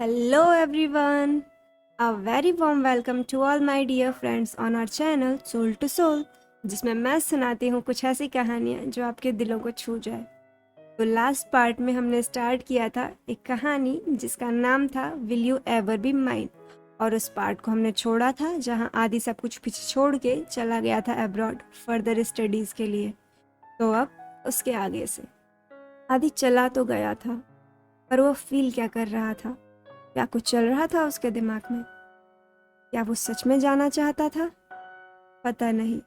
Hello everyone, a very warm welcome to all my dear friends on our channel Soul to Soul, जिसमें मैं सुनाती हूँ कुछ ऐसी कहानियाँ जो आपके दिलों को छू जाए। तो लास्ट पार्ट में हमने स्टार्ट किया था एक कहानी जिसका नाम था will you ever be mine, और उस पार्ट को हमने छोड़ा था जहाँ आदि सब कुछ पीछे छोड़ के चला गया था अब्रॉड फर्दर स्टडीज़ के लिए। तो अब उसके आगे से आदि चला तो गया था, पर वो फील क्या कर रहा था, क्या कुछ चल रहा था उसके दिमाग में? क्या वो सच में जाना चाहता था? पता नहीं,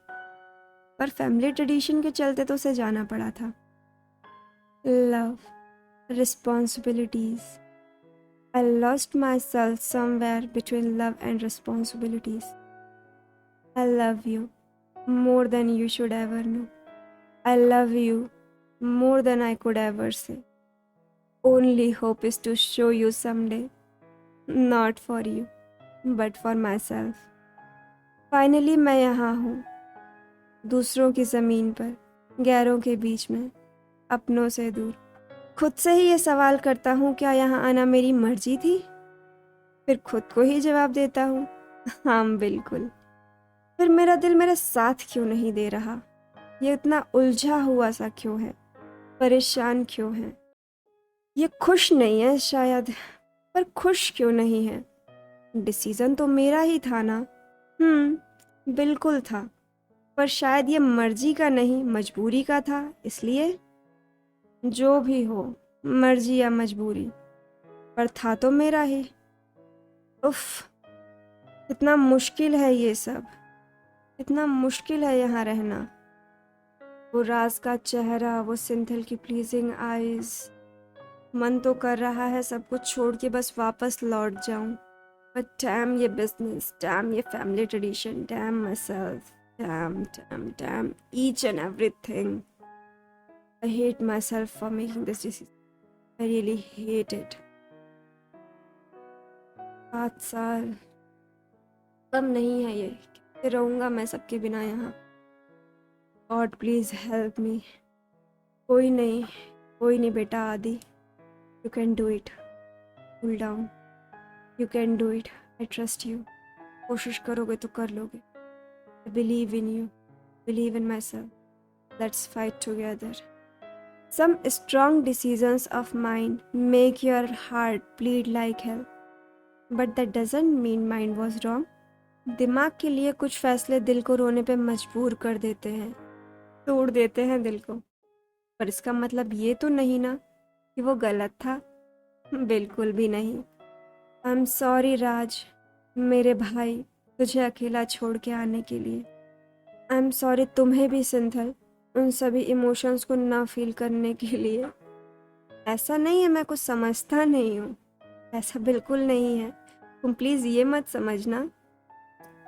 पर फैमिली ट्रेडिशन के चलते तो उसे जाना पड़ा था। Love, responsibilities. I lost my self somewhere between love and responsibilities. I love you more than you should ever know. I love you more than I could ever say. Only hope is to show you someday. Not for you, but for myself. Finally मैं यहाँ हूँ, दूसरों की ज़मीन पर, गैरों के बीच में, अपनों से दूर। खुद से ही ये सवाल करता हूँ, क्या यहाँ आना मेरी मर्जी थी? फिर खुद को ही जवाब देता हूँ, हाँ बिल्कुल। फिर मेरा दिल मेरा साथ क्यों नहीं दे रहा? ये इतना उलझा हुआ सा क्यों है? परेशान क्यों है? ये खुश नहीं है शायद, पर खुश क्यों नहीं है? डिसीजन तो मेरा ही था ना। बिल्कुल था, पर शायद ये मर्जी का नहीं मजबूरी का था। इसलिए जो भी हो, मर्जी या मजबूरी, पर था तो मेरा ही। उफ, इतना मुश्किल है ये सब, इतना मुश्किल है यहाँ रहना। वो राज का चेहरा, वो सिंथल की प्लीजिंग आईज। मन तो कर रहा है सब कुछ छोड़ के बस वापस लौट जाऊं, but damn ये business, damn ये family tradition, damn myself, damn each and everything. I hate myself for making this decision. I really hate it. 7 साल कम नहीं है ये, कैसे रहूँगा मैं सबके बिना यहाँ? God please help me. कोई नहीं बेटा आदि, you can do it. Cool down. You can do it. I trust you. कोशिश करोगे तो कर लोगे. I believe in you. Believe in myself. Let's fight together. Some strong decisions of mine make your heart bleed like hell. But that doesn't mean mine was wrong. दिमाग के लिए कुछ फैसले दिल को रोने पे मजबूर कर देते हैं, तोड़ देते हैं दिल को, पर इसका मतलब ये तो नहीं ना कि वो गलत था। बिल्कुल भी नहीं। आई एम सॉरी राज, मेरे भाई, तुझे अकेला छोड़ के आने के लिए। आई एम सॉरी तुम्हें भी सिंथल, उन सभी इमोशंस को ना फील करने के लिए। ऐसा नहीं है मैं कुछ समझता नहीं हूँ, ऐसा बिल्कुल नहीं है। तुम प्लीज़ ये मत समझना।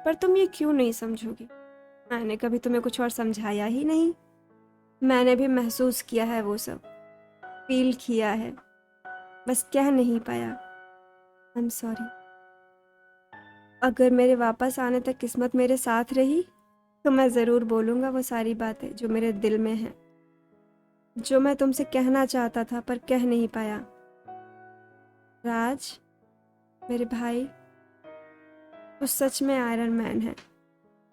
पर तुम ये क्यों नहीं समझोगी? मैंने कभी तुम्हें कुछ और समझाया ही नहीं। मैंने भी महसूस किया है वो सब, फील किया है, बस कह नहीं पाया। I am sorry. अगर मेरे वापस आने तक किस्मत मेरे साथ रही तो मैं ज़रूर बोलूँगा वो सारी बातें जो मेरे दिल में हैं, जो मैं तुमसे कहना चाहता था पर कह नहीं पाया। राज, मेरे भाई, तू सच में आयरन मैन है।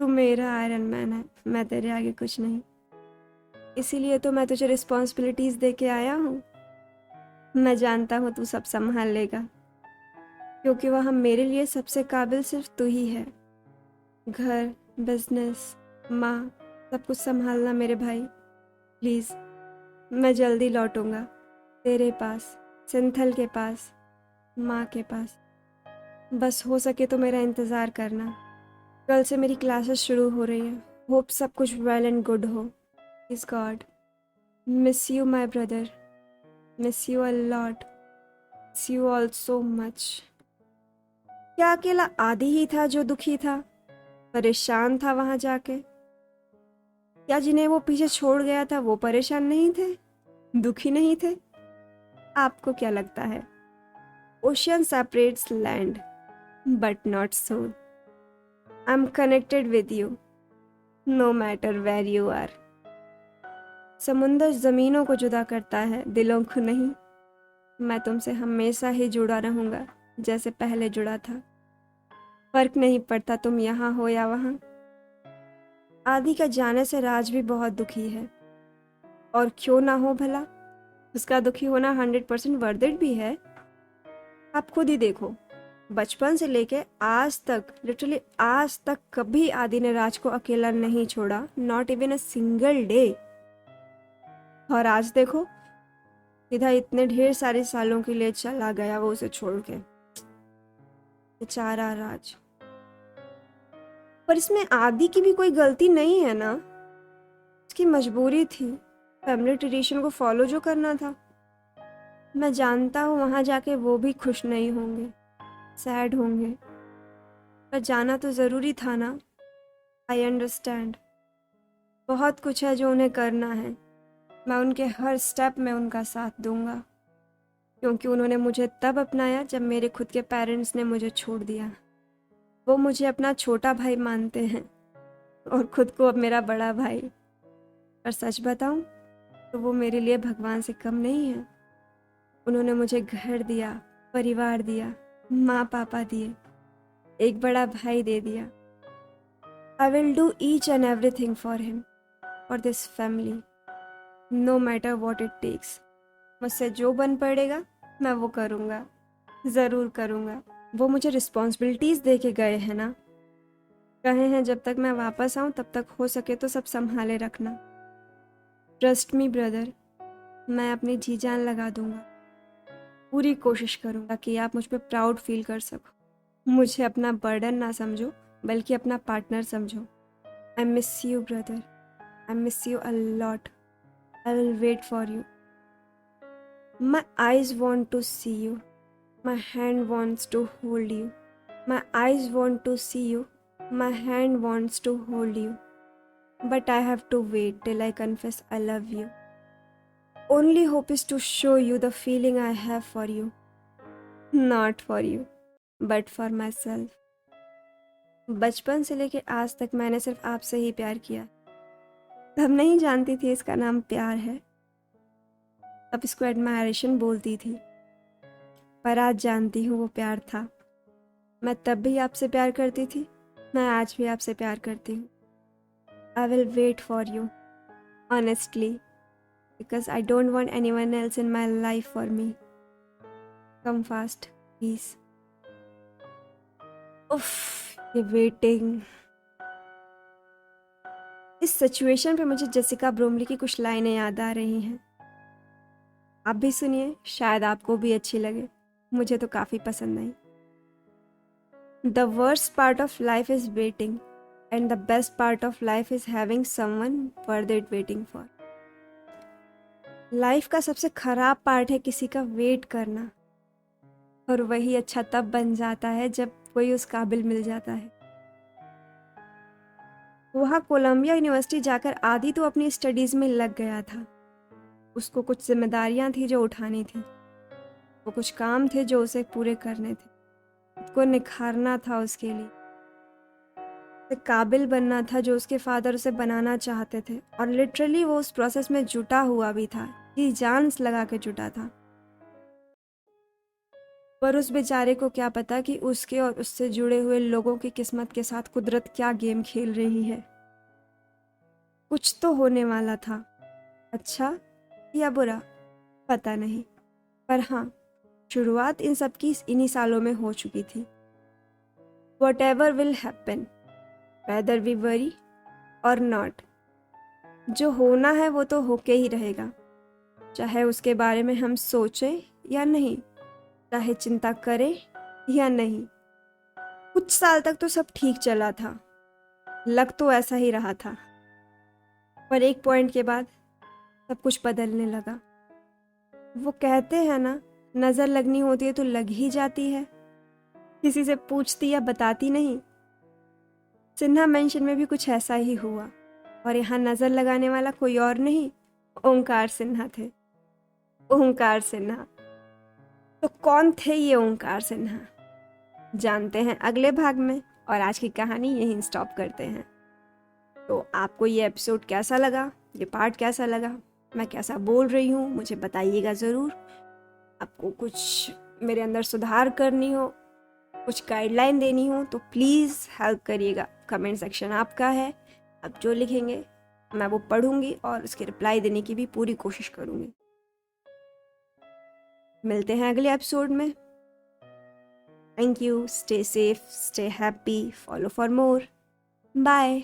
तू मेरा आयरन मैन है, मैं तेरे आगे कुछ नहीं। इसीलिए तो मैं तुझे रिस्पॉन्सिबिलिटीज़ दे के आया हूँ। मैं जानता हूँ तू सब संभाल लेगा, क्योंकि वह मेरे लिए सबसे काबिल सिर्फ तू ही है। घर, बिजनेस, माँ, सब कुछ संभालना मेरे भाई। प्लीज़, मैं जल्दी लौटूंगा तेरे पास, सिंथल के पास, माँ के पास। बस हो सके तो मेरा इंतज़ार करना। कल से मेरी क्लासेस शुरू हो रही हैं। होप सब कुछ वेल एंड गुड हो। Please God. Miss you my brother, miss you a lot, miss you all so much. क्या अकेला आदि ही था जो दुखी था, परेशान था वहां जाके? क्या जिन्हें वो पीछे छोड़ गया था वो परेशान नहीं थे, दुखी नहीं थे? आपको क्या लगता है? Ocean separates land but not soul. I am connected with you no matter where you are. समुंदर जमीनों को जुदा करता है, दिलों को नहीं। मैं तुमसे हमेशा ही जुड़ा रहूंगा, जैसे पहले जुड़ा था। फर्क नहीं पड़ता तुम यहाँ हो या वहाँ। आदि का जाने से राज भी बहुत दुखी है, और क्यों ना हो भला, उसका दुखी होना 100% वर्थ इट भी है। आप खुद ही देखो, बचपन से लेके आज तक, लिटरली आज तक कभी आदि ने राज को अकेला नहीं छोड़ा, not even a single day. और आज देखो, सीधा इतने ढेर सारे सालों के लिए चला गया वो उसे छोड़ के। बेचारा राज। पर इसमें आदि की भी कोई गलती नहीं है ना, उसकी मजबूरी थी, फैमिली ट्रेडिशन को फॉलो जो करना था। मैं जानता हूँ वहाँ जाके वो भी खुश नहीं होंगे, सैड होंगे, पर जाना तो ज़रूरी था ना। I understand. बहुत कुछ है जो उन्हें करना है, मैं उनके हर स्टेप में उनका साथ दूंगा, क्योंकि उन्होंने मुझे तब अपनाया जब मेरे खुद के पेरेंट्स ने मुझे छोड़ दिया। वो मुझे अपना छोटा भाई मानते हैं और खुद को अब मेरा बड़ा भाई। पर सच बताऊं तो वो मेरे लिए भगवान से कम नहीं है। उन्होंने मुझे घर दिया, परिवार दिया, माँ पापा दिए, एक बड़ा भाई दे दिया। I will do each and everything for him, for this family, no matter what it takes. मुझसे जो बन पड़ेगा मैं वो करूँगा, ज़रूर करूँगा। वो मुझे रिस्पॉन्सिबिलिटीज़ दे के गए हैं ना, कहे हैं जब तक मैं वापस आऊँ तब तक हो सके तो सब संभाले रखना। ट्रस्ट मी ब्रदर, मैं अपनी जी जान लगा दूंगा, पूरी कोशिश करूँगा कि आप मुझ पर प्राउड फील कर सको। मुझे अपना बर्डन ना समझो, बल्कि अपना पार्टनर समझो। I miss you brother, I miss you a lot. I will wait for you. My eyes want to see you, my hand wants to hold you. My eyes want to see you, my hand wants to hold you. But I have to wait till I confess I love you. Only hope is to show you the feeling I have for you. Not for you, but for myself. बचपन से लेके आज तक मैंने सिर्फ आपसे ही प्यार किया। तब नहीं जानती थी इसका नाम प्यार है, अब इसको एडमायरेशन बोलती थी, पर आज जानती हूँ वो प्यार था। मैं तब भी आपसे प्यार करती थी, मैं आज भी आपसे प्यार करती हूँ। I will wait for you, honestly, because I don't want anyone else in my life for me. Come fast, please. उफ, ये वेटिंग। इस सिचुएशन पे मुझे जेसिका ब्रोमली की कुछ लाइनें याद आ रही हैं। आप भी सुनिए, शायद आपको भी अच्छी लगे। मुझे तो काफ़ी पसंद आई। The worst part of life is waiting. And the best part of life is having someone worth it waiting for. Life का सबसे खराब पार्ट है किसी का वेट करना, और वही अच्छा तब बन जाता है जब कोई उस काबिल मिल जाता है। वहाँ कोलंबिया यूनिवर्सिटी जाकर आदि तो अपनी स्टडीज़ में लग गया था। उसको कुछ जिम्मेदारियाँ थी जो उठानी थी, वो कुछ काम थे जो उसे पूरे करने थे, खुद को निखारना था उसके लिए, काबिल बनना था जो उसके फादर उसे बनाना चाहते थे। और लिटरली वो उस प्रोसेस में जुटा हुआ भी था, जी जान लगा के जुटा था। पर उस बेचारे को क्या पता कि उसके और उससे जुड़े हुए लोगों की किस्मत के साथ कुदरत क्या गेम खेल रही है। कुछ तो होने वाला था, अच्छा या बुरा पता नहीं, पर हाँ, शुरुआत इन सब की इन्हीं सालों में हो चुकी थी। Whatever will happen, whether we worry or not, जो होना है वो तो होके ही रहेगा, चाहे उसके बारे में हम सोचें या नहीं, चाहे चिंता करें या नहीं। कुछ साल तक तो सब ठीक चला था, लग तो ऐसा ही रहा था, पर एक पॉइंट के बाद सब कुछ बदलने लगा। वो कहते हैं ना, नज़र लगनी होती है तो लग ही जाती है, किसी से पूछती या बताती नहीं। सिन्हा मेंशन में भी कुछ ऐसा ही हुआ, और यहाँ नज़र लगाने वाला कोई और नहीं, ओंकार सिन्हा थे। ओंकार सिन्हा। तो कौन थे ये ओंकार सिन्हा, जानते हैं अगले भाग में, और आज की कहानी यहीं स्टॉप करते हैं। तो आपको ये एपिसोड कैसा लगा, ये पार्ट कैसा लगा, मैं कैसा बोल रही हूँ, मुझे बताइएगा ज़रूर। आपको कुछ मेरे अंदर सुधार करनी हो, कुछ गाइडलाइन देनी हो तो प्लीज़ हेल्प करिएगा। कमेंट सेक्शन आपका है, आप जो लिखेंगे मैं वो पढ़ूंगी और उसके रिप्लाई देने की भी पूरी कोशिश करूंगी। मिलते हैं अगले एपिसोड में। Thank you, stay safe, stay happy, follow for more, bye.